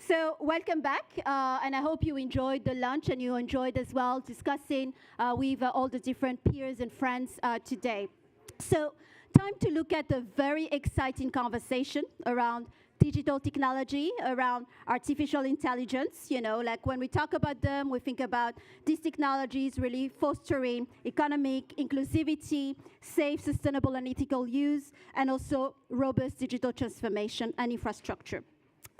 So welcome back, and I hope you enjoyed the lunch and you enjoyed as well discussing with all the different peers and friends today. So time to look at a very exciting conversation around digital technology, around artificial intelligence. You know, like when we talk about them, we think about these technologies really fostering economic inclusivity, safe, sustainable, and ethical use, and also robust digital transformation and infrastructure.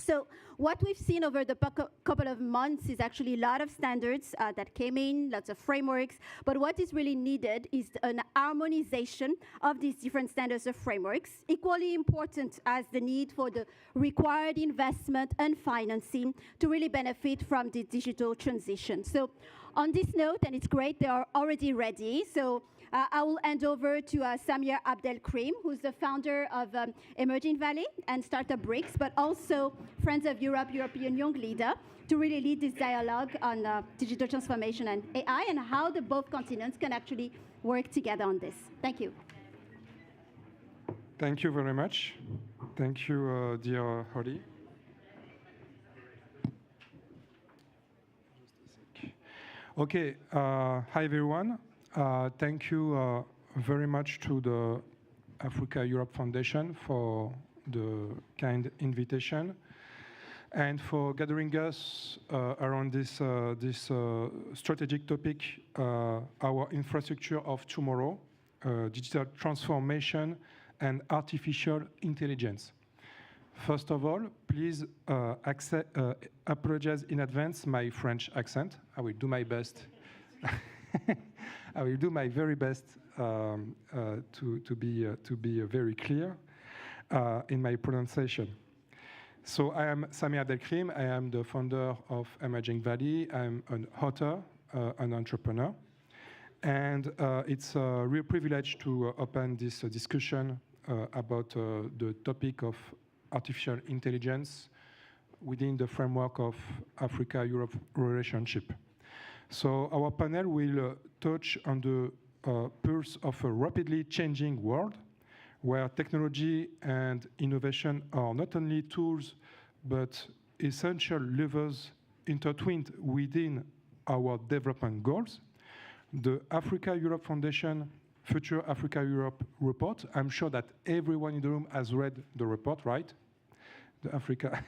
So what we've seen over the couple of months is actually a lot of standards that came in, lots of frameworks, but what is really needed is an harmonization of these different standards of frameworks, equally important as the need for the required investment and financing to really benefit from the digital transition. So on this note, and it's great, they are already ready, so I will hand over to Samir Abdelkrim, who's the founder of Emerging Valley and Startup Bricks, but also Friends of Europe, European Young Leader, to really lead this dialogue on digital transformation and AI and how the both continents can actually work together on this. Thank you. Thank you very much. Thank you, dear Holly. Okay, hi everyone. Thank you very much to the Africa-Europe Foundation for the kind invitation and for gathering us around this strategic topic, our infrastructure of tomorrow, digital transformation and artificial intelligence. First of all, please apologize in advance my French accent. I will do my best. I will do my very best to be very clear in my pronunciation. So I am Samir Abdelkrim. I am the founder of Emerging Valley. I'm an author, an entrepreneur. And it's a real privilege to open this discussion about the topic of artificial intelligence within the framework of Africa-Europe relationship. So our panel will touch on the pulse of a rapidly changing world where technology and innovation are not only tools but essential levers intertwined within our development goals. The Africa-Europe Foundation Future Africa-Europe report, I'm sure that everyone in the room has read the report, right? The Africa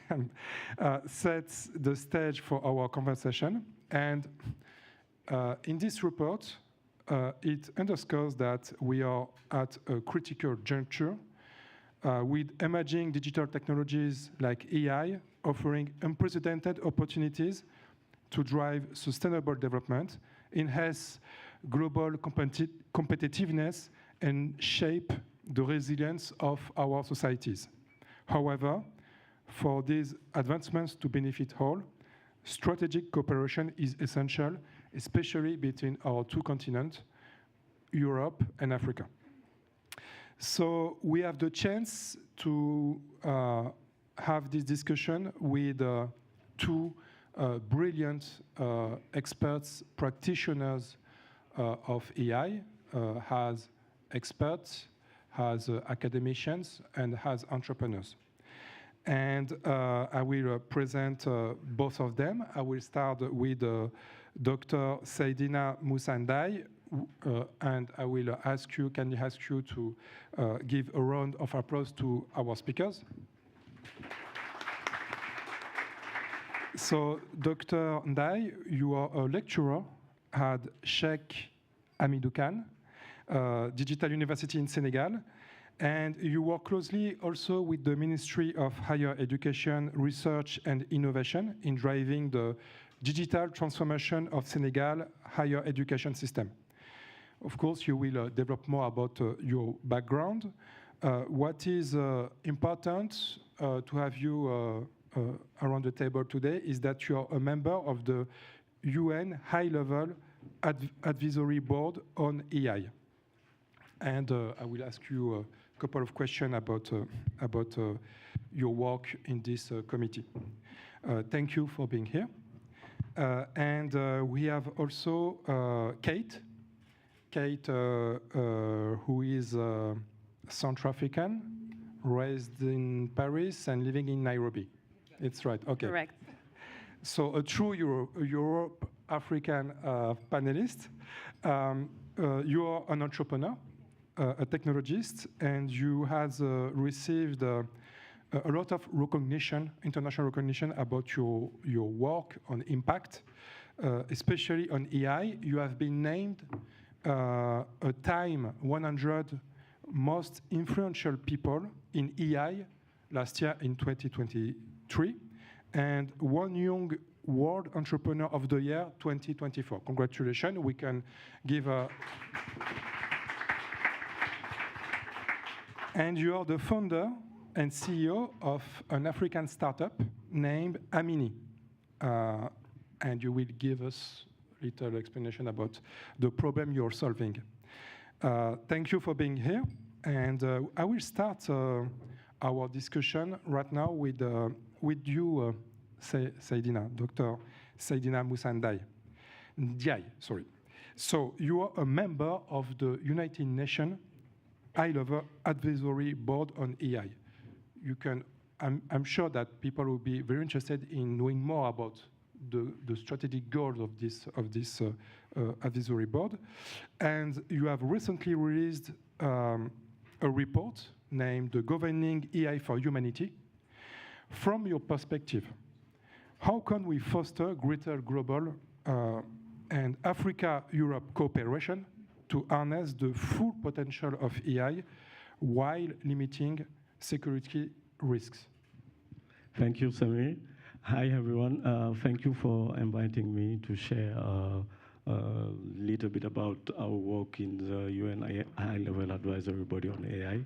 sets the stage for our conversation. And in this report, it underscores that we are at a critical juncture with emerging digital technologies like AI offering unprecedented opportunities to drive sustainable development, enhance global competitiveness, and shape the resilience of our societies. However, for these advancements to benefit all, strategic cooperation is essential, especially between our two continents, Europe and Africa. So we have the chance to have this discussion with two brilliant experts, practitioners of AI, as experts, as academicians, and as entrepreneurs. And I will present both of them. I will start with Dr. Seydina Moussa-Ndiaye, and I will ask you, kindly ask you to give a round of applause to our speakers. So, Dr. Ndiaye, you are a lecturer at Sheikh Hamidou Kane Digital University in Senegal, and you work closely also with the Ministry of Higher Education, Research and Innovation in driving the digital transformation of Senegal higher education system. Of course, you will develop more about your background. What is important to have you around the table today is that you are a member of the UN High-Level Advisory Board on AI. And I will ask you a couple of questions about your work in this committee. Thank you for being here. And we have also Kate, who is Central African, raised in Paris and living in Nairobi. It's right. Okay. Correct. So a true Europe-African panelist. You are an entrepreneur, a technologist, and you have received a lot of recognition, international recognition about your work on impact, especially on AI. You have been named a Time 100 most influential people in AI last year in 2023, and One Young World Entrepreneur of the Year 2024. Congratulations. We can give a... And you are the founder and CEO of an African startup named Amini. And you will give us a little explanation about the problem you're solving. Thank you for being here. And I will start our discussion right now with you, Seydina, Dr. Seydina Moussa Ndiaye, sorry. So you are a member of the United Nations High-Level Advisory Board on AI. You can, I'm sure that people will be very interested in knowing more about the strategic goals of this advisory board. And you have recently released a report named the Governing AI for Humanity. From your perspective, how can we foster greater global and Africa-Europe cooperation to harness the full potential of AI while limiting security risks? Thank you, Samir. Hi, everyone. Thank you for inviting me to share a little bit about our work in the UN High-Level Advisory Body on AI.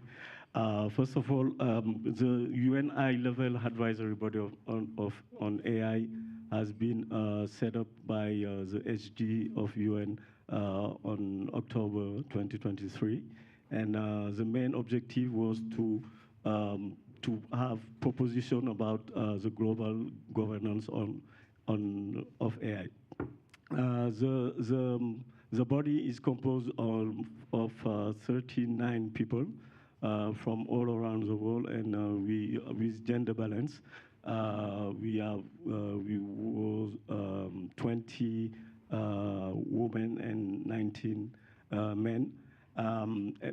First of all, the UN High-Level Advisory Body on AI has been set up by the SG of UN on October 2023. And the main objective was to have proposition about the global governance of AI. The body is composed of 39 people from all around the world, and with gender balance, we were 20 women and 19 men,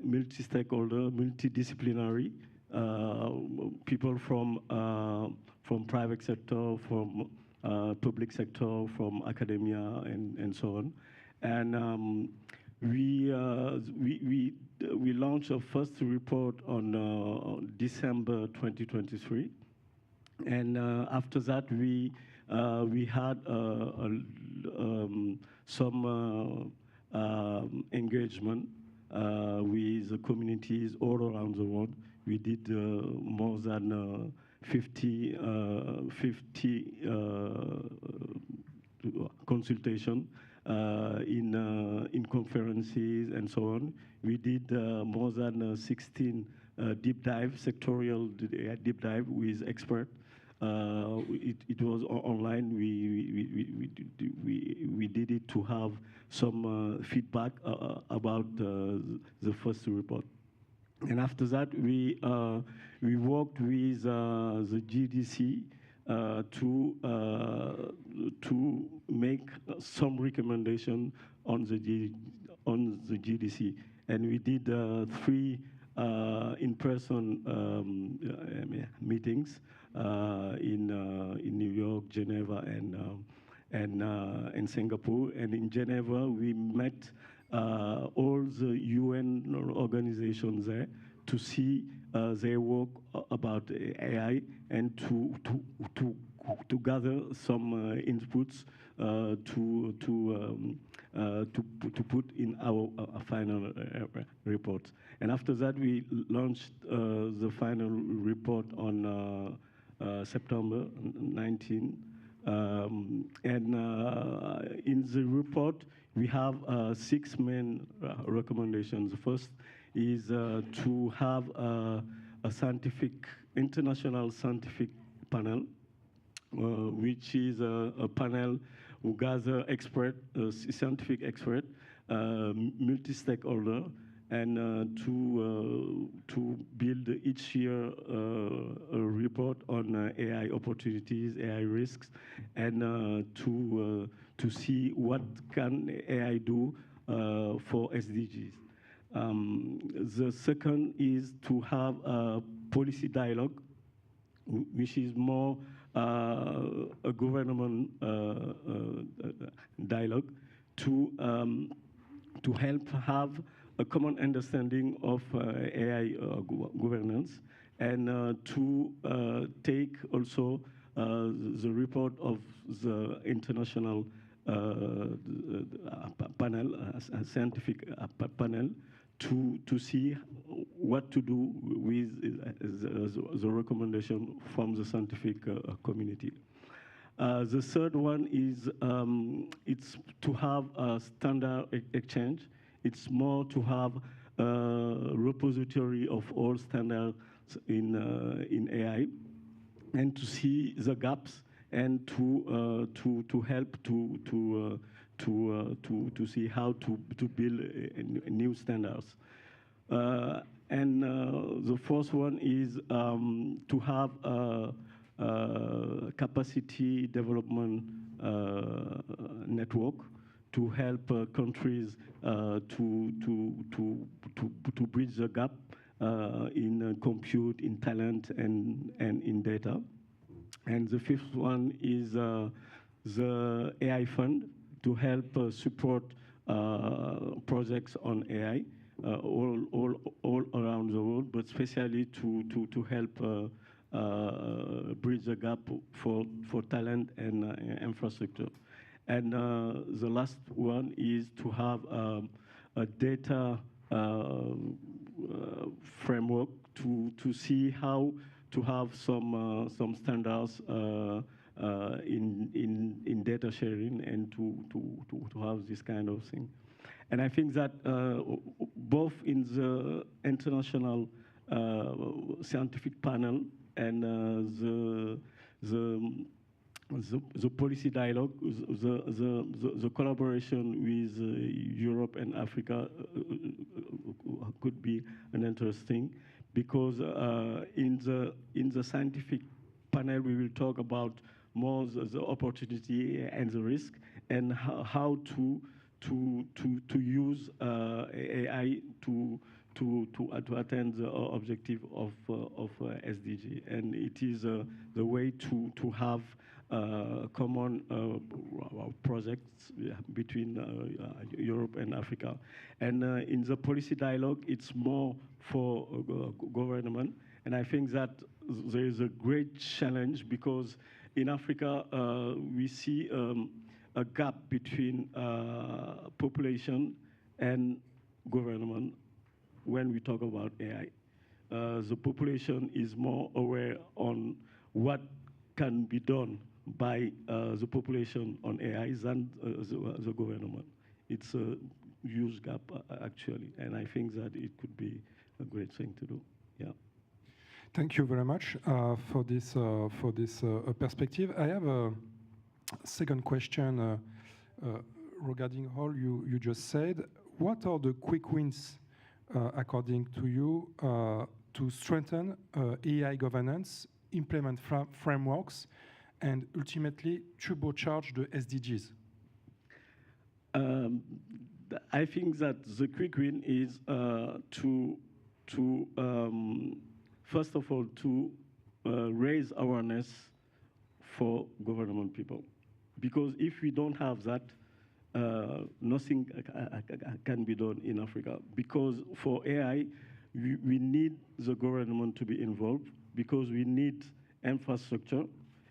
multi-stakeholder, multidisciplinary, people from private sector, from public sector, from academia, and so on. And we launched our first report on December 2023, and after that we had some engagement with the communities all around the world. We did more than 50 consultation in conferences and so on. We did more than 16 deep dive, sectorial deep dive with experts. It was online. We did it to have some feedback about the first report. And after that, we worked with the GDC to make some recommendation on the GDC, and we did 3 in-person meetings in New York, Geneva, and Singapore. And in Geneva, we met all the UN organizations there to see their work about AI and to gather some inputs to put in our final report. And after that, we launched the final report on September 19. And in the report, we have 6 main recommendations. The first is to have a international scientific panel, which is a panel who gather scientific expert, multi-stakeholder, and to build each year a report on AI opportunities, AI risks, and to see what can AI do for SDGs. The second is to have a policy dialogue, which is more a government dialogue to help have a common understanding of AI governance, and to take also the report of the international panel, a scientific panel, to see what to do with the recommendation from the scientific community. The third one is it's to have a standard exchange. It's more to have a repository of all standards in AI, and to see the gaps, and to help to see how to build new standards. And the fourth one is to have a capacity development network to help countries to bridge the gap in compute, in talent, and in data. And the fifth one is the AI fund to help support projects on AI all around the world, but especially to help bridge the gap for talent and infrastructure. And the last one is to have a data framework to see how to have some standards in data sharing, and to have this kind of thing. And I think that both in the international scientific panel and the policy dialogue, the collaboration with Europe and Africa could be an interesting, because in the scientific panel we will talk about more the opportunity and the risk, and how to use AI to attain the objective of SDG, and it is the way to have common projects between Europe and Africa. And in the policy dialogue, it's more for government, and I think that there is a great challenge, because in Africa we see a gap between population and government when we talk about AI. The population is more aware on what can be done by the population on AI than the government. It's a huge gap, actually, and I think that it could be a great thing to do. Yeah. Thank you very much for this perspective. I have a second question regarding all you just said. What are the quick wins, according to you, to strengthen AI governance, implement frameworks, and ultimately turbocharge the SDGs? I think that the quick win is first of all, to raise awareness for government people. Because if we don't have that, nothing can be done in Africa. Because for AI, we need the government to be involved, because we need infrastructure,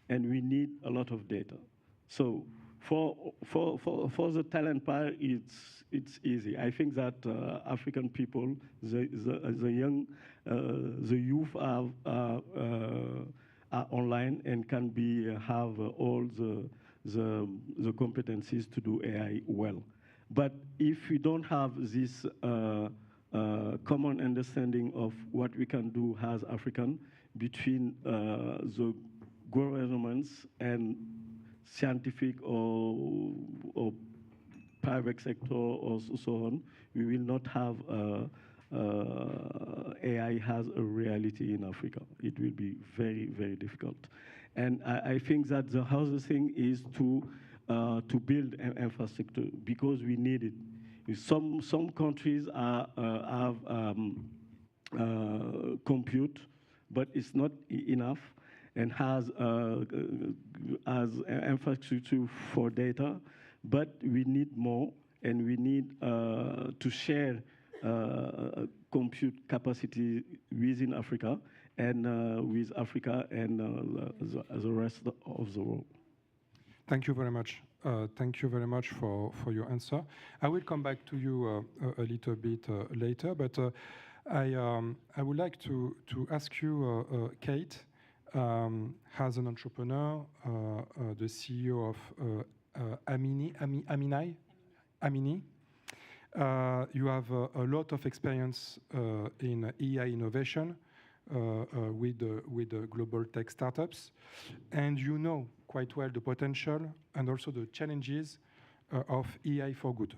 and we need a lot of data. So for the talent part, it's easy. I think that African people, the youth are online and can have all the competencies to do AI well. But if we don't have this common understanding of what we can do as African between the governments and scientific or private sector or so on, we will not have AI has a reality in Africa. It will be very, very difficult. And I think that the other thing is to build an infrastructure because we need it. Some countries have compute, but it's not enough, and has infrastructure for data, but we need more, and we need to share compute capacity within Africa and with Africa and the rest of the world. Thank you very much. Thank you very much for your answer. I will come back to you a little bit later, but I would like to ask you, Kate, as an entrepreneur, the CEO of Amini. You have a lot of experience in AI innovation with the global tech startups, and you know quite well the potential and also the challenges of AI for good.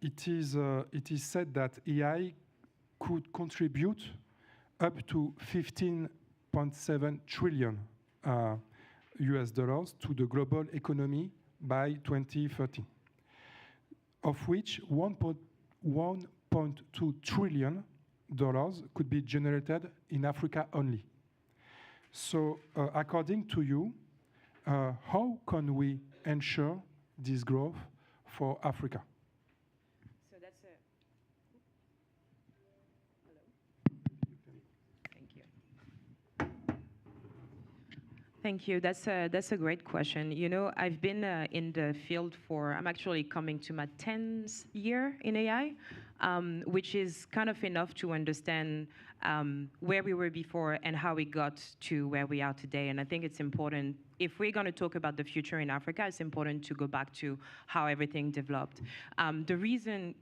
It is said that AI could contribute up to 15.7 trillion US dollars to the global economy by 2030, of which 1.2 trillion dollars could be generated in Africa only. So, according to you, how can we ensure this growth for Africa? So that's a... Hello? Thank you. Thank you. That's a great question. You know, I've been in the field for, I'm actually coming to my 10th year in AI, which is kind of enough to understand where we were before and how we got to where we are today. And I think it's important, if we're going to talk about the future in Africa, it's important to go back to how everything developed. The reason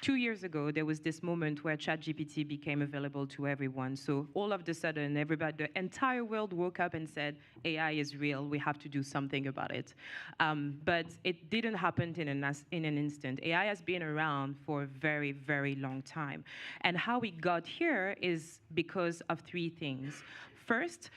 2 years ago, there was this moment where ChatGPT became available to everyone. So all of a sudden, everybody, the entire world woke up and said, AI is real, we have to do something about it. But it didn't happen in an instant. AI has been around for a very, very long time. And how we got here is because of three things. First,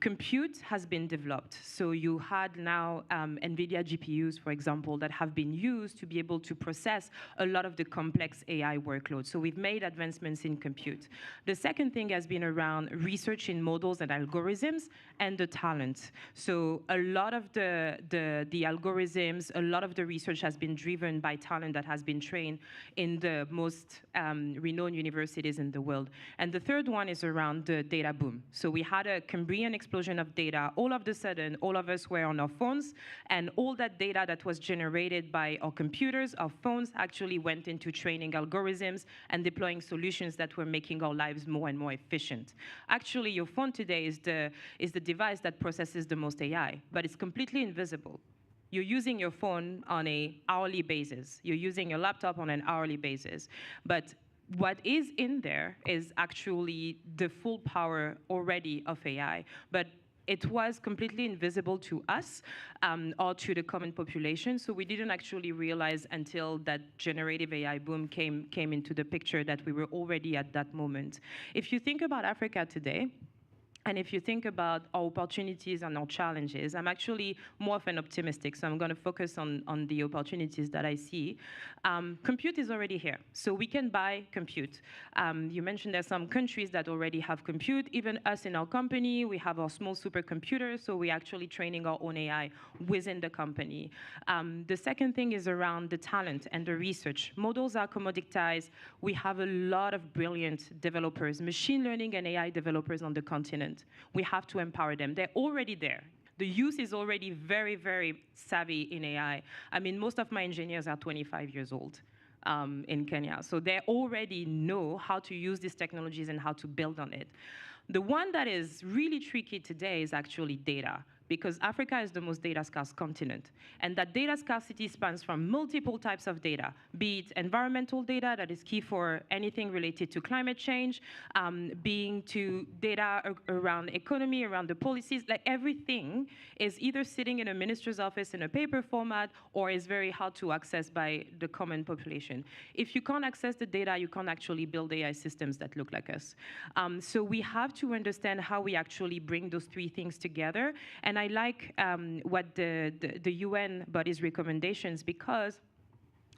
compute has been developed. So you had now NVIDIA GPUs, for example, that have been used to be able to process a lot of the complex AI workloads. So we've made advancements in compute. The second thing has been around research in models and algorithms and the talent. So a lot of the algorithms, a lot of the research has been driven by talent that has been trained in the most renowned universities in the world. And the third one is around the data boom. So we had a Cambrian explosion of data. All of a sudden, all of us were on our phones, and all that data that was generated by our computers, our phones, actually went into training algorithms and deploying solutions that were making our lives more and more efficient. Actually, your phone today is the device that processes the most AI, but it's completely invisible. You're using your phone on an hourly basis. You're using your laptop on an hourly basis. But what is in there is actually the full power already of AI, but it was completely invisible to us or to the common population, so we didn't actually realize until that generative AI boom came into the picture that we were already at that moment. If you think about Africa today, and if you think about our opportunities and our challenges, I'm actually more of an optimistic, so I'm going to focus on the opportunities that I see. Compute is already here, so we can buy compute. You mentioned there's some countries that already have compute. Even us in our company, we have our small supercomputers, so we're actually training our own AI within the company. The second thing is around the talent and the research. Models are commoditized. We have a lot of brilliant developers, machine learning and AI developers on the continent. We have to empower them. They're already there. The youth is already very, very savvy in AI. I mean, most of my engineers are 25 years old in Kenya. So they already know how to use these technologies and how to build on it. The one that is really tricky today is actually data. because Africa is the most data scarce continent. And that data scarcity spans from multiple types of data, be it environmental data that is key for anything related to climate change, being to data around economy, around the policies, like everything is either sitting in a minister's office in a paper format or is very hard to access by the common population. If you can't access the data, you can't actually build AI systems that look like us. So we have to understand how we actually bring those three things together. And I like what the UN body's recommendations, because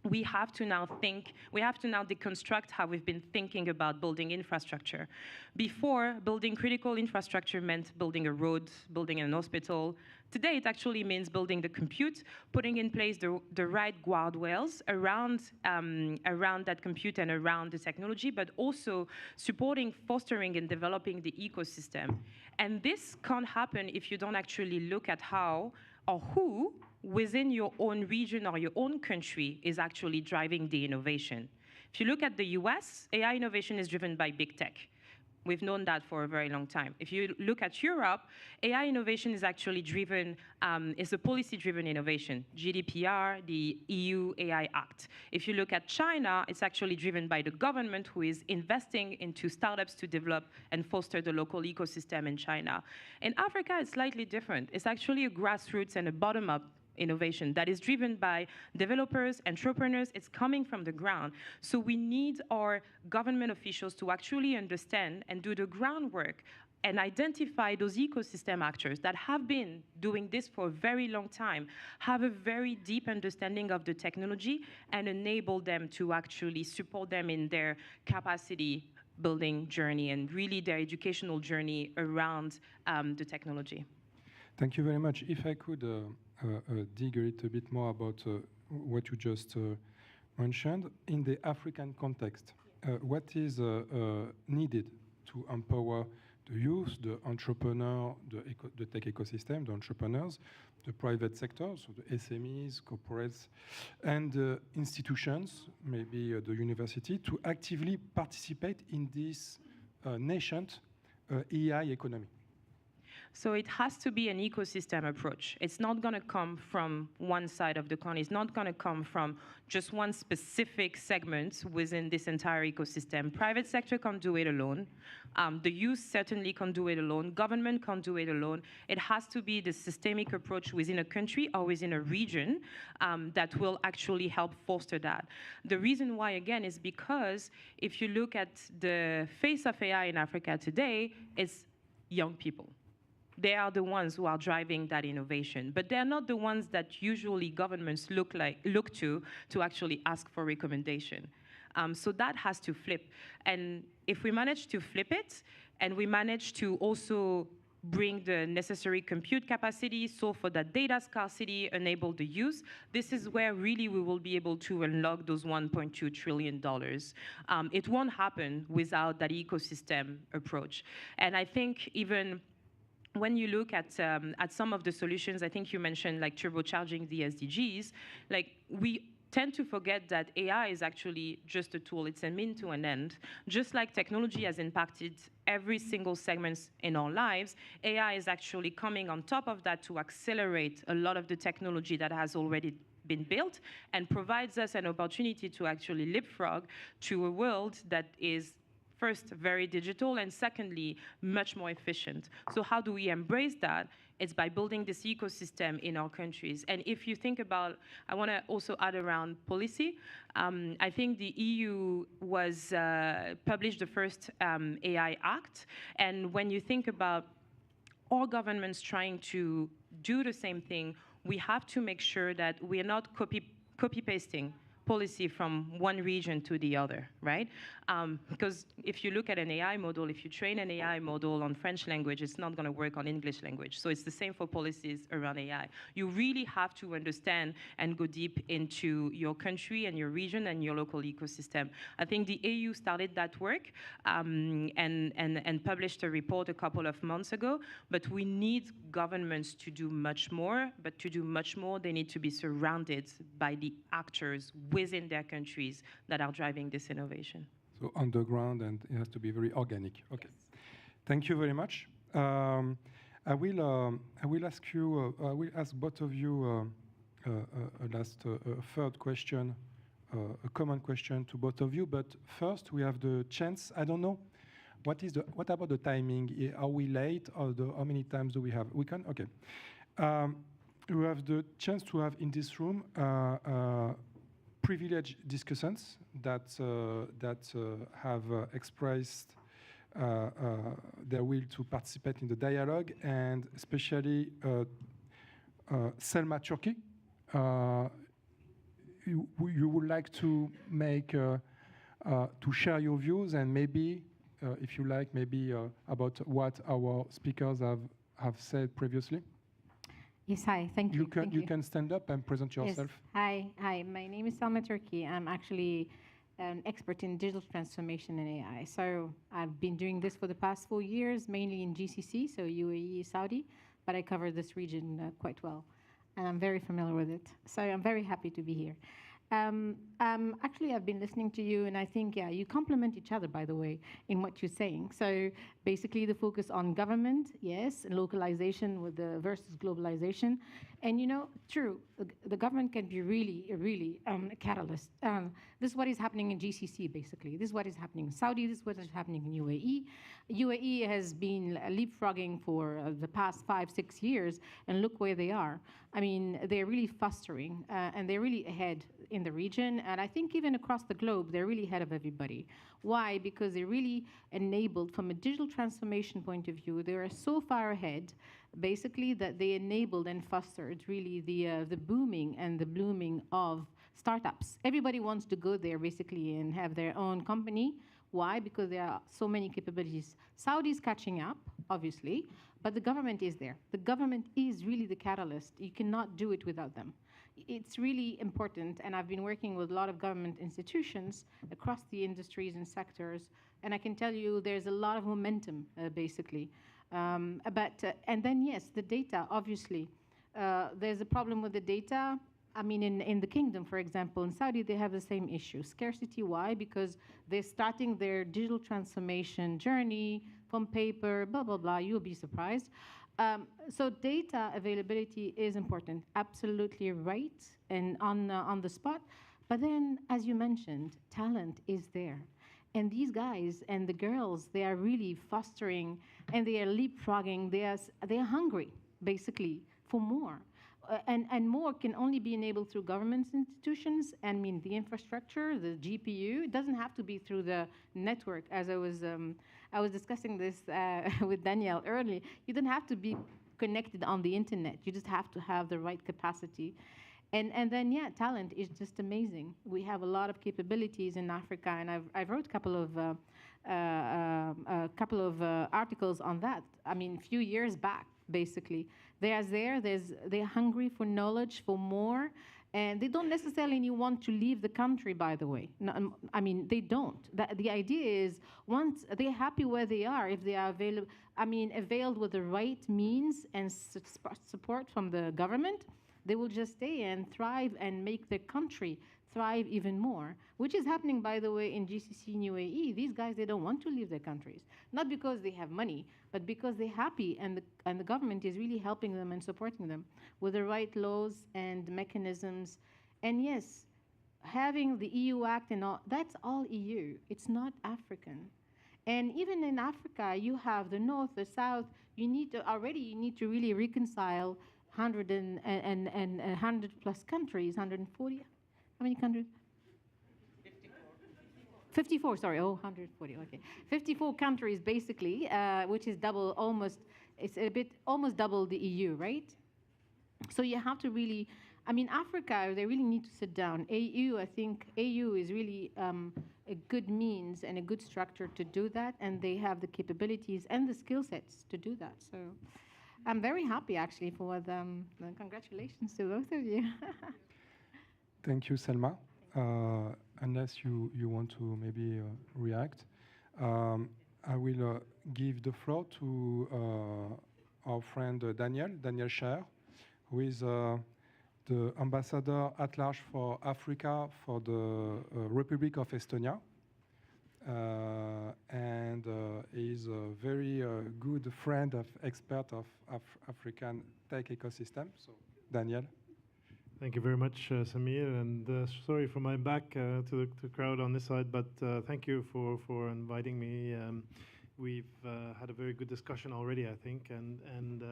we have to now deconstruct how we've been thinking about building infrastructure. Before, building critical infrastructure meant building a road, building an hospital. Today, it actually means building the compute, putting in place the right guardrails around that compute and around the technology, but also supporting, fostering, and developing the ecosystem. And this can't happen if you don't actually look at how or who within your own region or your own country is actually driving the innovation. If you look at the US, AI innovation is driven by big tech. We've known that for a very long time. If you look at Europe, AI innovation is actually driven, is a policy-driven innovation. GDPR, the EU AI Act. If you look at China, it's actually driven by the government, who is investing into startups to develop and foster the local ecosystem in China. In Africa, it's slightly different. It's actually a grassroots and a bottom-up innovation that is driven by developers, entrepreneurs. It's coming from the ground. So we need our government officials to actually understand and do the groundwork and identify those ecosystem actors that have been doing this for a very long time, have a very deep understanding of the technology, and enable them to actually support them in their capacity building journey and really their educational journey around the technology. Thank you very much. If I could dig a little bit more about what you just mentioned. In the African context, what is needed to empower the youth, the entrepreneur, the tech ecosystem, the entrepreneurs, the private sector, so the SMEs, corporates, and institutions, maybe the university, to actively participate in this nascent AI economy? So it has to be an ecosystem approach. It's not going to come from one side of the coin. It's not going to come from just one specific segment within this entire ecosystem. Private sector can't do it alone. The youth certainly can't do it alone. Government can't do it alone. It has to be the systemic approach within a country or within a region that will actually help foster that. The reason why, again, is because if you look at the face of AI in Africa today, it's young people. They are the ones who are driving that innovation, but they're not the ones that usually governments look to actually ask for recommendation. So that has to flip. And if we manage to flip it, and we manage to also bring the necessary compute capacity, solve for that data scarcity, enable the use, this is where really we will be able to unlock those $1.2 trillion. It won't happen without that ecosystem approach. And I think even when you look at some of the solutions, I think you mentioned like turbocharging the SDGs, like we tend to forget that AI is actually just a tool. It's a mean to an end. Just like technology has impacted every single segment in our lives, AI is actually coming on top of that to accelerate a lot of the technology that has already been built and provides us an opportunity to actually leapfrog to a world that is first, very digital, and secondly, much more efficient. So how do we embrace that? It's by building this ecosystem in our countries. And if you think about, I want to also add around policy. I think the EU was published the first AI Act. And when you think about all governments trying to do the same thing, we have to make sure that we are not copy-pasting policy from one region to the other, right? Because if you look at an AI model, if you train an AI model on French language, it's not going to work on English language. So it's the same for policies around AI. You really have to understand and go deep into your country and your region and your local ecosystem. I think the EU started that work and published a report a couple of months ago, but we need governments to do much more, but to do much more, they need to be surrounded by the actors within their countries that are driving this innovation. So on the ground, and it has to be very organic. Okay. Yes. Thank you very much. I will ask you. I will ask both of you a third question, a common question to both of you. But first, we have the chance. I don't know. What about the timing? Are we late, or how many times do we have? We can. Okay. We have the chance to have in this room privileged discussants that have expressed their will to participate in the dialogue, and especially Selma Turki. You would like to share your views, and maybe, if you like, about what our speakers have said previously. Yes, hi, thank you. You can stand up and present yourself. Yes. Hi, my name is Selma Turki. I'm actually an expert in digital transformation and AI. So I've been doing this for the past 4 years, mainly in GCC, so UAE, Saudi, but I cover this region quite well, and I'm very familiar with it. So I'm very happy to be here. Actually, I've been listening to you, and I think, yeah, you complement each other, by the way, in what you're saying. So basically, the focus on government, yes, and localization versus globalization. And, true, the government can be really a catalyst. This is what is happening in GCC, basically. This is what is happening in Saudi. This is what is happening in UAE. UAE has been leapfrogging for the past 5-6 years, and look where they are. I mean, they're really fostering, and they're really ahead in the region, and I think even across the globe, they're really ahead of everybody. Why? Because they really enabled, from a digital transformation point of view, they are so far ahead, basically, that they enabled and fostered really the booming and the blooming of startups. Everybody wants to go there, basically, and have their own company. Why? Because there are so many capabilities. Saudi is catching up, obviously, but the government is there. The government is really the catalyst. You cannot do it without them. It's really important, and I've been working with a lot of government institutions across the industries and sectors, and I can tell you there's a lot of momentum, basically. And then, yes, the data, obviously. There's a problem with the data. I mean, in the kingdom, for example, in Saudi, they have the same issue. Scarcity, why? Because they're starting their digital transformation journey from paper, blah, blah, blah. You'll be surprised. So data availability is important, absolutely right, and on the spot. But then, as you mentioned, talent is there. And these guys and the girls, they are really fostering, and they are leapfrogging. They are hungry, basically, for more. And more can only be enabled through government institutions. I mean, the infrastructure, the GPU. It doesn't have to be through the network. As I was discussing this with Danielle earlier. You don't have to be connected on the internet. You just have to have the right capacity. And then, yeah, talent is just amazing. We have a lot of capabilities in Africa, and I've wrote a couple of articles on that. I mean, a few years back, basically. They're hungry for knowledge, for more, and they don't necessarily want to leave the country, by the way. No, I mean, they don't. The idea is, once they're happy where they are, if they are availed with the right means and support from the government, they will just stay and thrive and make their country thrive even more, which is happening, by the way, in GCC and UAE. These guys, they don't want to leave their countries, not because they have money, but because they're happy, and the government is really helping them and supporting them with the right laws and mechanisms. And yes, having the EU Act and all, that's all EU. It's not African. And even in Africa, you have the North, the South. You need to really reconcile 100 plus countries, 140. How many countries? 54, sorry, 140, okay. 54 countries, basically, which is almost double the EU, right? So you have to really, I mean, Africa, they really need to sit down. I think AU is really a good means and a good structure to do that, and they have the capabilities and the skill sets to do that. So I'm very happy, actually, for them. Congratulations to both of you. Thank you, Selma. Unless you want to maybe react, I will give the floor to our friend Daniel Scher, who is the ambassador at large for Africa for the Republic of Estonia. and is a very good friend of expert of African tech ecosystem. So, Daniel. Thank you very much, Samir, and sorry for my back to the crowd on this side, but thank you for inviting me. We've had a very good discussion already, I think, and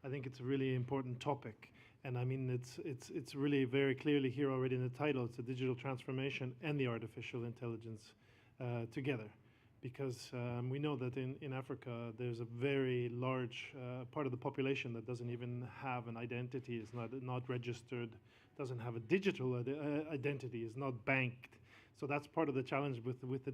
I think it's a really important topic. And I mean, it's really very clearly here already in the title. It's a digital transformation and the artificial intelligence together, because we know that in Africa there's a very large part of the population that doesn't even have an identity, is not registered, doesn't have a digital identity, is not banked. So that's part of the challenge with the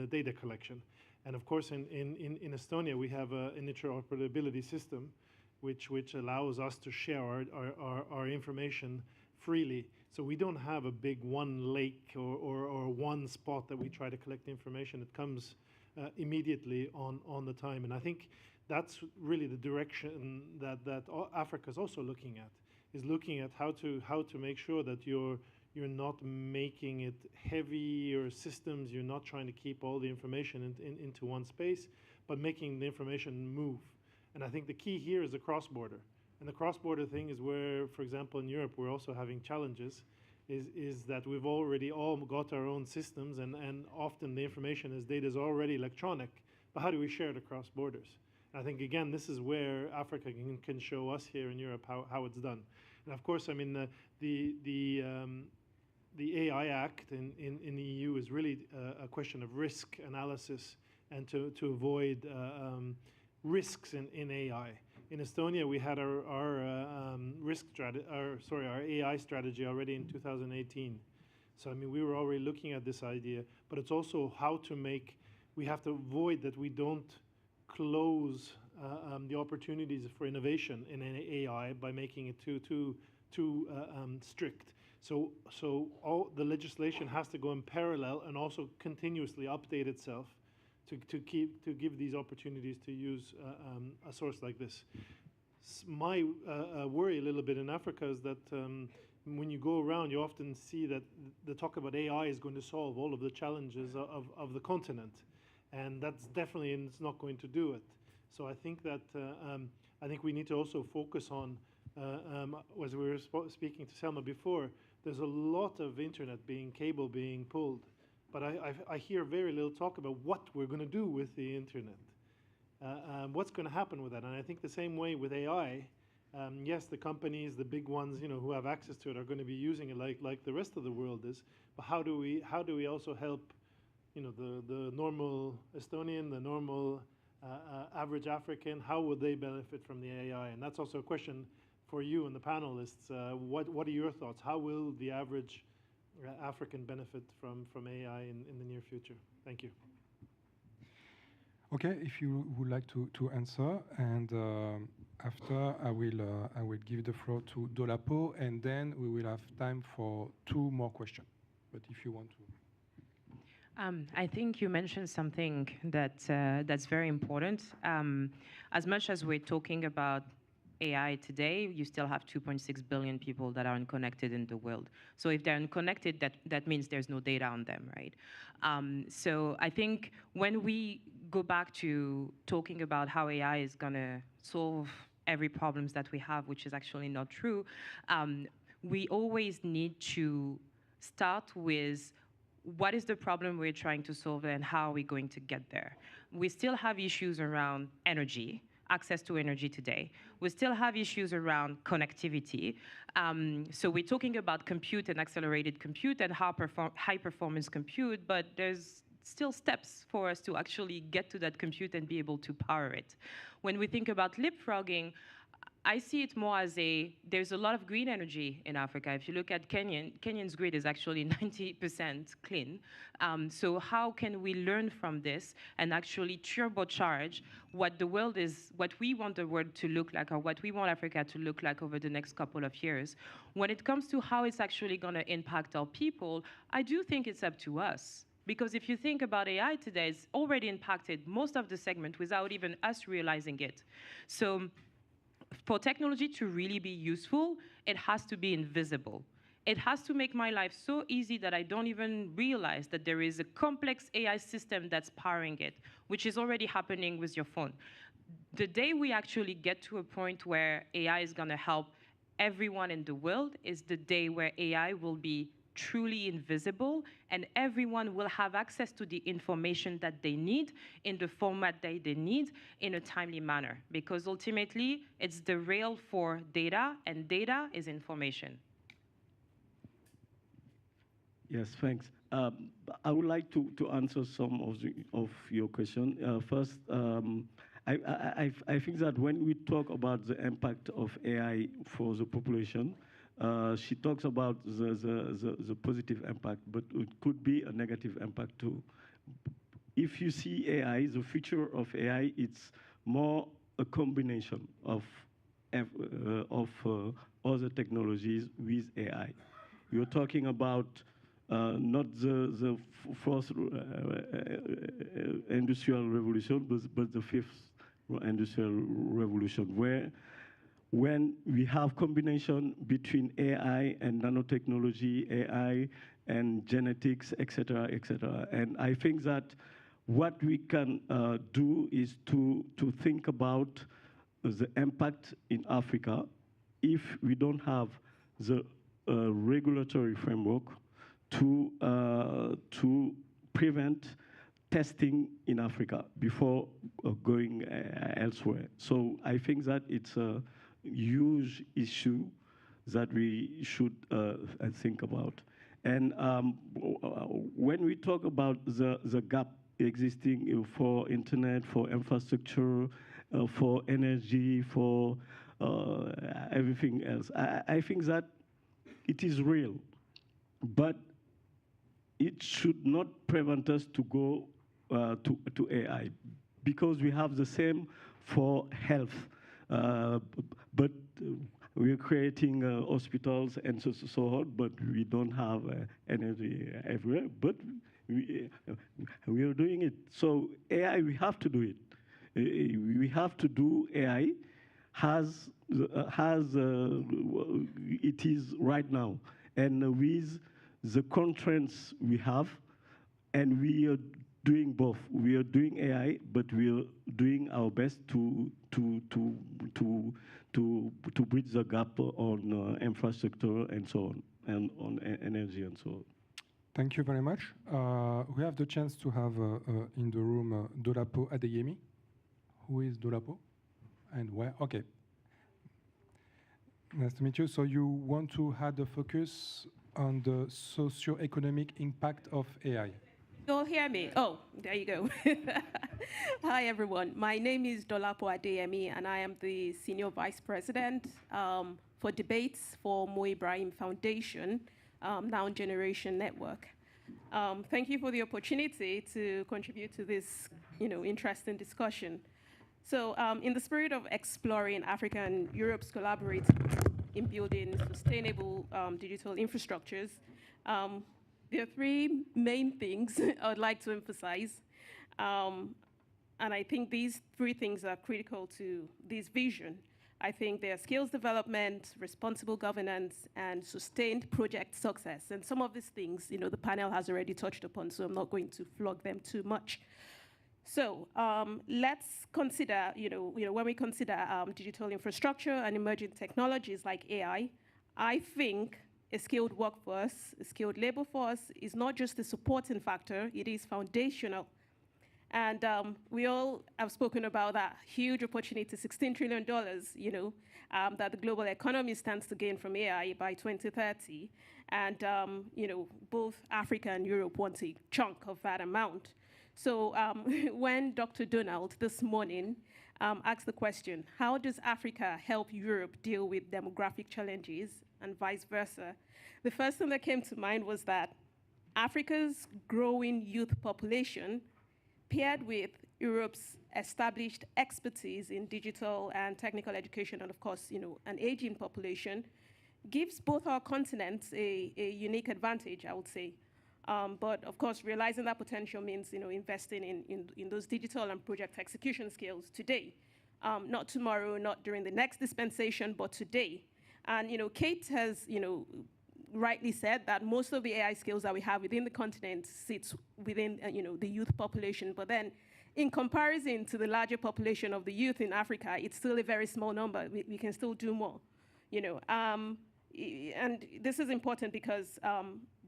data collection. And of course, in Estonia, we have an interoperability system, which allows us to share our information freely. So we don't have a big one lake or one spot that we try to collect information. It comes immediately on the time. And I think that's really the direction that Africa is also looking at, is looking at how to make sure that you're not making it heavy or systems. You're not trying to keep all the information into one space, but making the information move. And I think the key here is the cross-border. And the cross-border thing is where, for example, in Europe, we're also having challenges, is that we've already all got our own systems, and often the information as data is already electronic, but how do we share it across borders? And I think, again, this is where Africa can show us here in Europe how it's done. And of course, I mean, the AI Act in the EU is really a question of risk analysis and to avoid risks in AI. In Estonia, we had our AI strategy already in 2018. So I mean, we were already looking at this idea, but it's also how to make. We have to avoid that we don't close the opportunities for innovation in AI by making it too strict. So all the legislation has to go in parallel and also continuously update itself to give these opportunities to use a source like this. My worry a little bit in Africa is that when you go around, you often see that the talk about AI is going to solve all of the challenges of the continent, and that's definitely, and it's not going to do it. So I think that I think we need to also focus on, as we were speaking to Selma before, there's a lot of cable being pulled. But I hear very little talk about what we're going to do with the internet. What's going to happen with that? And I think the same way with AI. Yes, the companies, the big ones, who have access to it, are going to be using it like the rest of the world is. But how do we also help, the normal Estonian, the normal average African? How would they benefit from the AI? And that's also a question for you and the panelists. What are your thoughts? How will the average African benefit from AI in the near future? Thank you. Okay, if you would like to answer, and after I will give the floor to Dolapo, and then we will have time for 2 more questions. But if you want to. I think you mentioned something that's very important. As much as we're talking about AI today, you still have 2.6 billion people that are unconnected in the world. So if they're unconnected, that means there's no data on them, right? So I think when we go back to talking about how AI is going to solve every problems that we have, which is actually not true, we always need to start with what is the problem we're trying to solve and how are we going to get there. We still have issues around energy, access to energy today. We still have issues around connectivity. So we're talking about compute and accelerated compute and high performance compute, but there's still steps for us to actually get to that compute and be able to power it. When we think about leapfrogging, I see it more as there's a lot of green energy in Africa. If you look at Kenyan's grid is actually 90% clean. So how can we learn from this and actually turbocharge what we want the world to look like, or what we want Africa to look like over the next couple of years? When it comes to how it's actually going to impact our people, I do think it's up to us. Because if you think about AI today, it's already impacted most of the segment without even us realizing it. So for technology to really be useful, it has to be invisible. It has to make my life so easy that I don't even realize that there is a complex AI system that's powering it, which is already happening with your phone. The day we actually get to a point where AI is going to help everyone in the world is the day where AI will be truly invisible and everyone will have access to the information that they need in the format that they need in a timely manner. Because ultimately, it's the rail for data, and data is information. Yes, thanks. I would like to answer some of your question. First, I think that when we talk about the impact of AI for the population, she talks about the positive impact, but it could be a negative impact too. If you see AI, the future of AI, it's more a combination of other technologies with AI. You're talking about not the fourth industrial revolution, but the fifth industrial revolution, where when we have combination between AI and nanotechnology, AI and genetics, et cetera, et cetera. And I think that what we can do is to think about the impact in Africa if we don't have the regulatory framework to prevent testing in Africa before going elsewhere. So I think that it's a huge issue that we should think about. And when we talk about the gap existing for internet, for infrastructure, for energy, for everything else, I think that it is real, but it should not prevent us to go to AI, because we have the same for health, but we're creating hospitals and so on, but we don't have energy everywhere, but we are doing it. So AI, we have to do it. We have to do AI as it is right now, and with the constraints we have, and we are doing both. We are doing AI, but we are doing our best to bridge the gap on infrastructure and so on, and on energy and so on. Thank you very much. We have the chance to have in the room Dolapo Adeyemi. Who is Dolapo? And where? Okay. Nice to meet you. So you want to have the focus on the socio-economic impact of AI. You all hear me? Oh, there you go. Hi, everyone. My name is Dolapo Adeyemi, and I am the Senior Vice President for Debates for Mo Ibrahim Foundation, Now Generation Network. Thank you for the opportunity to contribute to this interesting discussion. So in the spirit of exploring Africa and Europe's collaborating in building sustainable digital infrastructures, there are three main things I would like to emphasize. And I think these three things are critical to this vision. I think they are skills development, responsible governance, and sustained project success. And some of these things, the panel has already touched upon, so I'm not going to flog them too much. So let's consider, when we consider digital infrastructure and emerging technologies like AI, I think a skilled workforce, a skilled labor force is not just a supporting factor, it is foundational. And we all have spoken about that huge opportunity, $16 trillion, that the global economy stands to gain from AI by 2030. And, both Africa and Europe want a chunk of that amount. So when Dr. Donald this morning asked the question, how does Africa help Europe deal with demographic challenges and vice versa? The first thing that came to mind was that Africa's growing youth population paired with Europe's established expertise in digital and technical education, and of course, an aging population, gives both our continents a unique advantage, I would say. But of course, realizing that potential means, investing in those digital and project execution skills today, not tomorrow, not during the next dispensation, but today. And Kate has, rightly said that most of the AI skills that we have within the continent sits within the youth population. But then in comparison to the larger population of the youth in Africa, it's still a very small number. We can still do more. And this is important because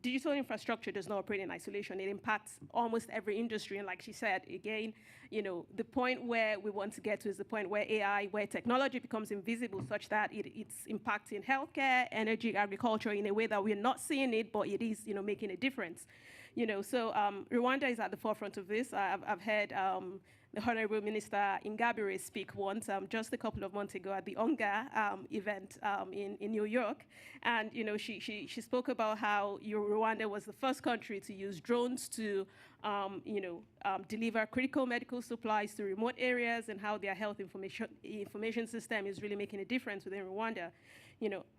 digital infrastructure does not operate in isolation. It impacts almost every industry. And like she said, again, the point where we want to get to is the point where AI, where technology becomes invisible such that it's impacting healthcare, energy, agriculture in a way that we're not seeing it, but it is, making a difference. So Rwanda is at the forefront of this. I've heard the Honorable Minister Ingabire speak once, just a couple of months ago at the UNGA event in New York. And she spoke about how Rwanda was the first country to use drones to deliver critical medical supplies to remote areas, and how their health information system is really making a difference within Rwanda.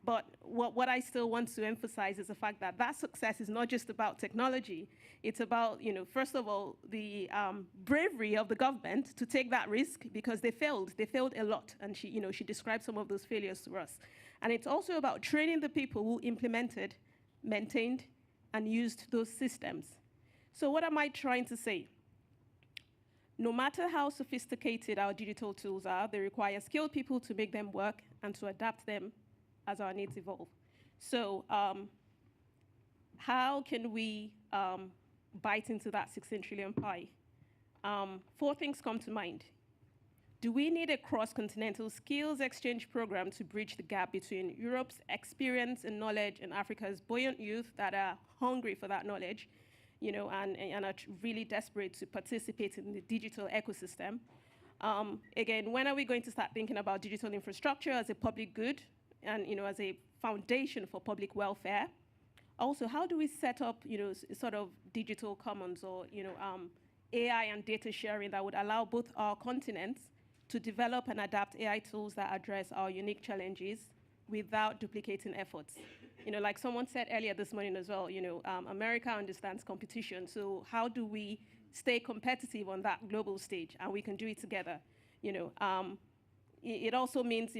But what I still want to emphasize is the fact that that success is not just about technology. It's about, first of all, the bravery of the government to take that risk, because they failed. They failed a lot, and she described some of those failures to us. And it's also about training the people who implemented, maintained, and used those systems. So what am I trying to say? No matter how sophisticated our digital tools are, they require skilled people to make them work and to adapt them as our needs evolve. So how can we bite into that 16 trillion pie? 4 things come to mind. Do we need a cross-continental skills exchange program to bridge the gap between Europe's experience and knowledge and Africa's buoyant youth that are hungry for that knowledge, and are really desperate to participate in the digital ecosystem? Again, when are we going to start thinking about digital infrastructure as a public good and as a foundation for public welfare? Also, how do we set up sort of digital commons or AI and data sharing that would allow both our continents to develop and adapt AI tools that address our unique challenges without duplicating efforts? Like someone said earlier this morning as well, America understands competition. So how do we stay competitive on that global stage? And we can do it together. It also means,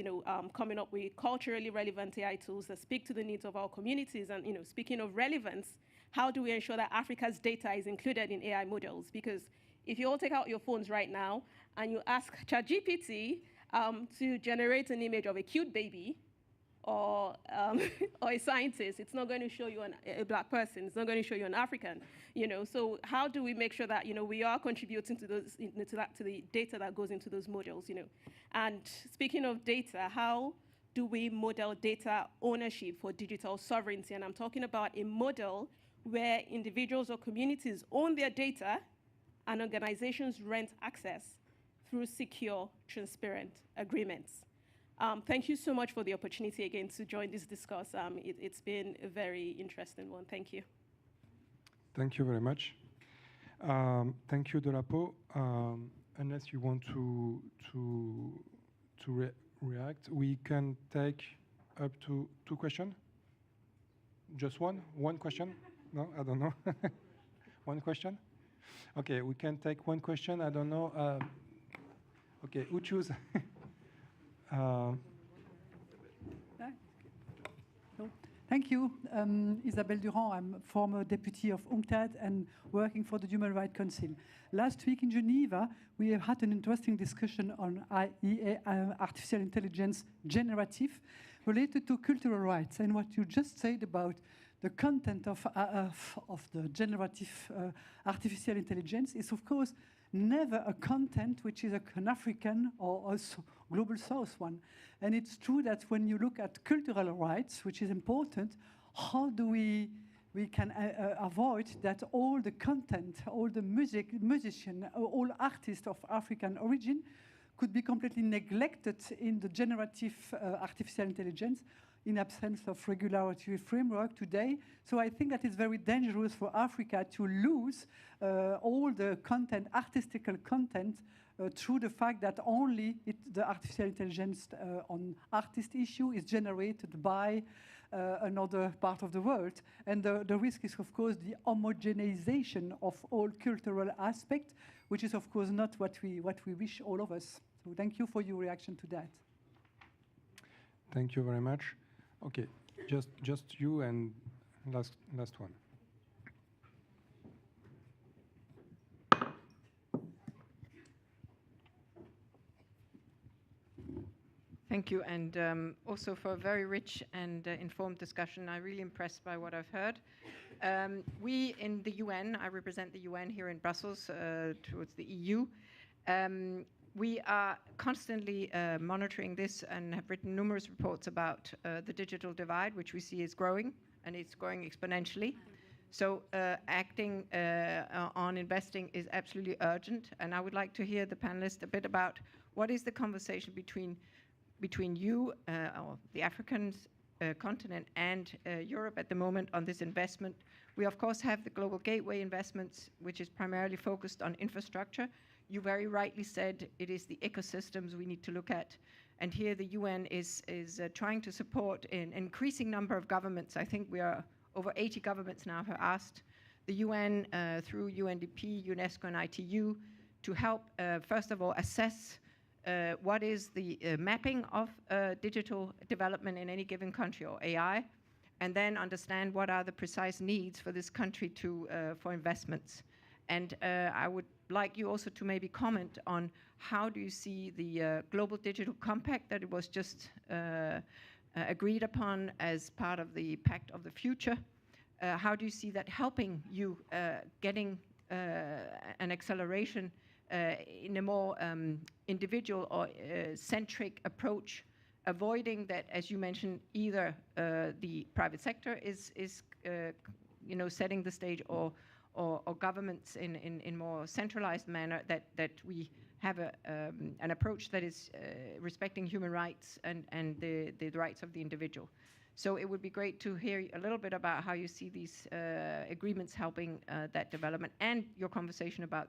coming up with culturally relevant AI tools that speak to the needs of our communities. And, speaking of relevance, how do we ensure that Africa's data is included in AI models? Because if you all take out your phones right now and you ask ChatGPT to generate an image of a cute baby or a scientist, it's not going to show you a black person. It's not going to show you an African. So how do we make sure that we are contributing to those to the data that goes into those models? And speaking of data, how do we model data ownership for digital sovereignty? And I'm talking about a model where individuals or communities own their data and organizations rent access through secure, transparent agreements. Thank you so much for the opportunity again to join this discourse. It's been a very interesting one. Thank you. Thank you very much. Thank you, Dolapo. Unless you want to react, we can take up to 2 questions. Just one? One question? No, I don't know. One question? Okay, we can take 1 question. I don't know. Okay, who choose? Thank you. Isabelle Durand, I'm former deputy of UNCTAD and working for the Human Rights Council. Last week in Geneva, we have had an interesting discussion on artificial intelligence generative related to cultural rights. And what you just said about the content of the generative artificial intelligence is, of course, never a content which is an African or a global south one. And it's true that when you look at cultural rights, which is important, how do we can avoid that all the content, all the musicians, all artists of African origin could be completely neglected in the generative artificial intelligence in absence of regulatory framework today. So I think that it's very dangerous for Africa to lose all the content, artistical content, through the fact that only the artificial intelligence on artist issue is generated by another part of the world. And the risk is, of course, the homogenization of all cultural aspects, which is, of course, not what we wish, all of us. So thank you for your reaction to that. Thank you very much. Okay, just you and last one. Thank you, and also for a very rich and informed discussion. I'm really impressed by what I've heard. We in the UN, I represent the UN here in Brussels towards the EU. We are constantly monitoring this and have written numerous reports about the digital divide, which we see is growing, and it's growing exponentially. So acting on investing is absolutely urgent, and I would like to hear the panelists a bit about what is the conversation between you, or the African continent, and Europe at the moment on this investment. We of course have the Global Gateway investments, which is primarily focused on infrastructure. You very rightly said it is the ecosystems we need to look at. And here the UN is trying to support an increasing number of governments. I think we are over 80 governments now have asked the UN through UNDP, UNESCO and ITU to help, first of all, assess what is the mapping of digital development in any given country or AI, and then understand what are the precise needs for this country for investments. And I would like you also to maybe comment on how do you see the Global Digital Compact that it was just agreed upon as part of the Pact of the Future. How do you see that helping you getting an acceleration in a more individual or centric approach, avoiding that, as you mentioned, either the private sector is setting the stage, or governments in more centralized manner, that we have an approach that is respecting human rights and the rights of the individual. So it would be great to hear a little bit about how you see these agreements helping that development, and your conversation about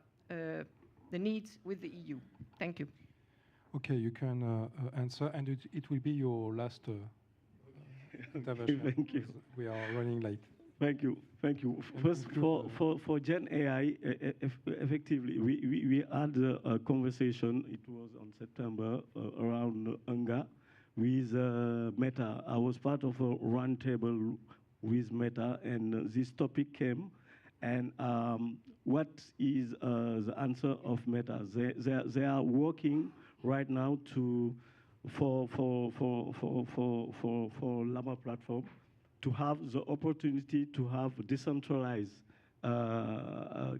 the needs with the EU. Thank you. Okay, you can answer, and it will be your last intervention. Thank you. We are running late. Thank you. Thank you. First, for Gen AI, effectively, we had a conversation, it was on September, around UNGA with Meta. I was part of a roundtable with Meta, and this topic came. And what is the answer of Meta? They are working right now for Llama platform to have the opportunity to have decentralized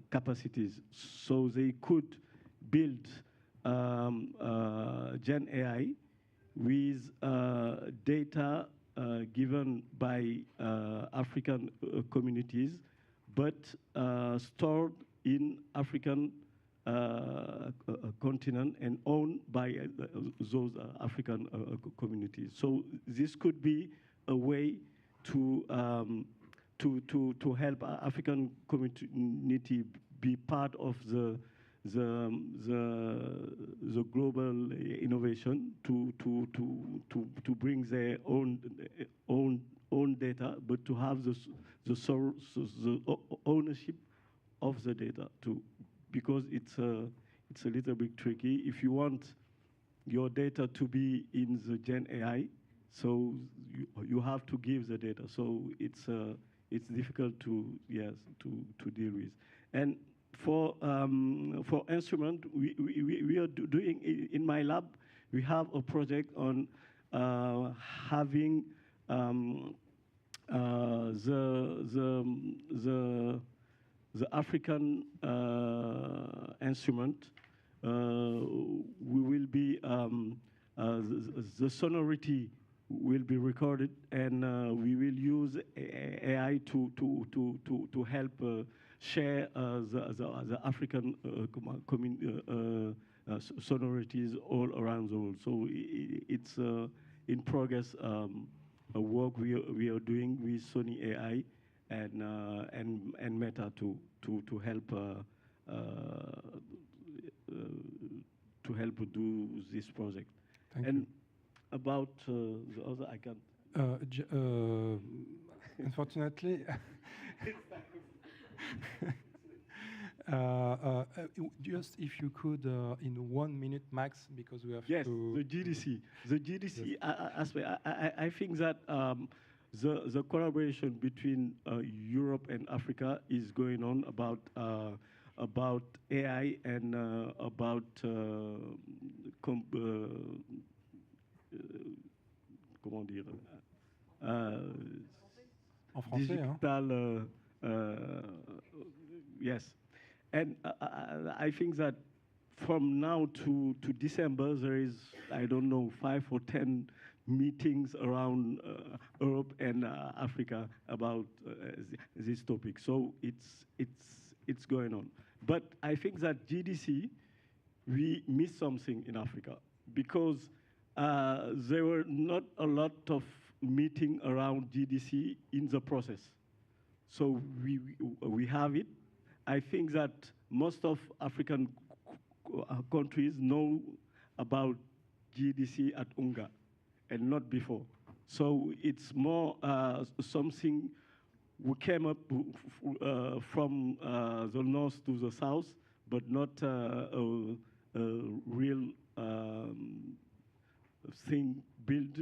capacities, so they could build Gen AI with data given by African communities, but stored in African continent and owned by those African communities. So this could be a way to help African community be part of the global innovation, to bring their own data, but to have the ownership of the data too, because it's a little bit tricky. If you want your data to be in the Gen AI, so you have to give the data. So it's difficult to deal with. And for instrument, we are doing in my lab. We have a project on having the African instrument. We will be the sonority will be recorded, and we will use AI to help share the African sonorities all around the world. So it's in progress, a work we are doing with Sony AI and Meta to help do this project. Thank you. About the other, I can't. Unfortunately, just if you could, in 1 minute max, because we have yes, to. the GDC. The GDC aspect. I think that the collaboration between Europe and Africa is going on about AI and about comment dire En français, hein? digital, yes. And I think that from now to December, there is, I don't know, 5 or 10 meetings around Europe and Africa about this topic. So it's going on. But I think that GDC, we missed something in Africa because there were not a lot of meeting around GDC in the process. So we have it. I think that most of African countries know about GDC at UNGA and not before. So it's more something we came up from the north to the south, but not a real thing built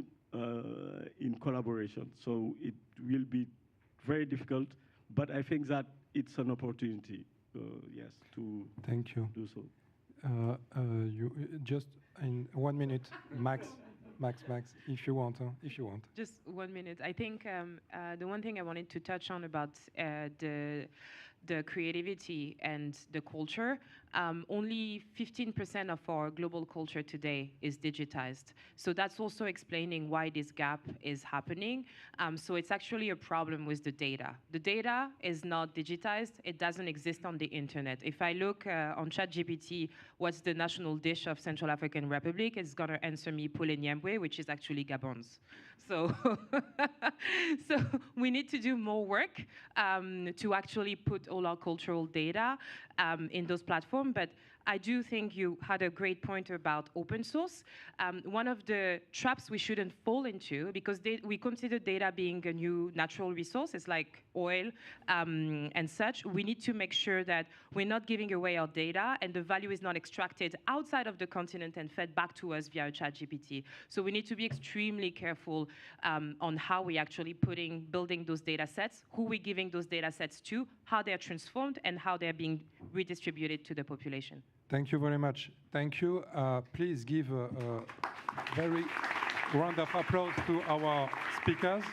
in collaboration. So it will be very difficult, but I think that it's an opportunity, yes, to Thank you. do so. You just in 1 minute, max, if you want, if you want. Just 1 minute. I think the one thing I wanted to touch on about the creativity and the culture, only 15% of our global culture today is digitized. So that's also explaining why this gap is happening. So it's actually a problem with the data. The data is not digitized. It doesn't exist on the internet. If I look on ChatGPT, what's the national dish of Central African Republic, it's gonna answer me poulet nyembwe, which is actually Gabon's. So, so we need to do more work to actually put all our cultural data in those platforms. But I do think you had a great point about open source. One of the traps we shouldn't fall into, because we consider data being a new natural resource, it's like oil and such. We need to make sure that we're not giving away our data and the value is not extracted outside of the continent and fed back to us via ChatGPT. So we need to be extremely careful on how we actually building those data sets, who we're giving those data sets to, how they're transformed, and how they're being redistributed to the population. Thank you very much. Thank you. Please give a very round of applause to our speakers.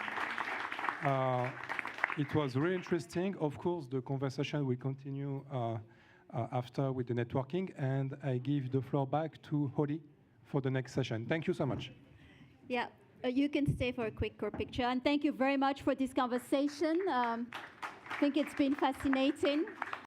It was really interesting. Of course, the conversation will continue after with the networking, and I give the floor back to Holly for the next session. Thank you so much. Yeah, you can stay for a quick picture. And thank you very much for this conversation. I think it's been fascinating.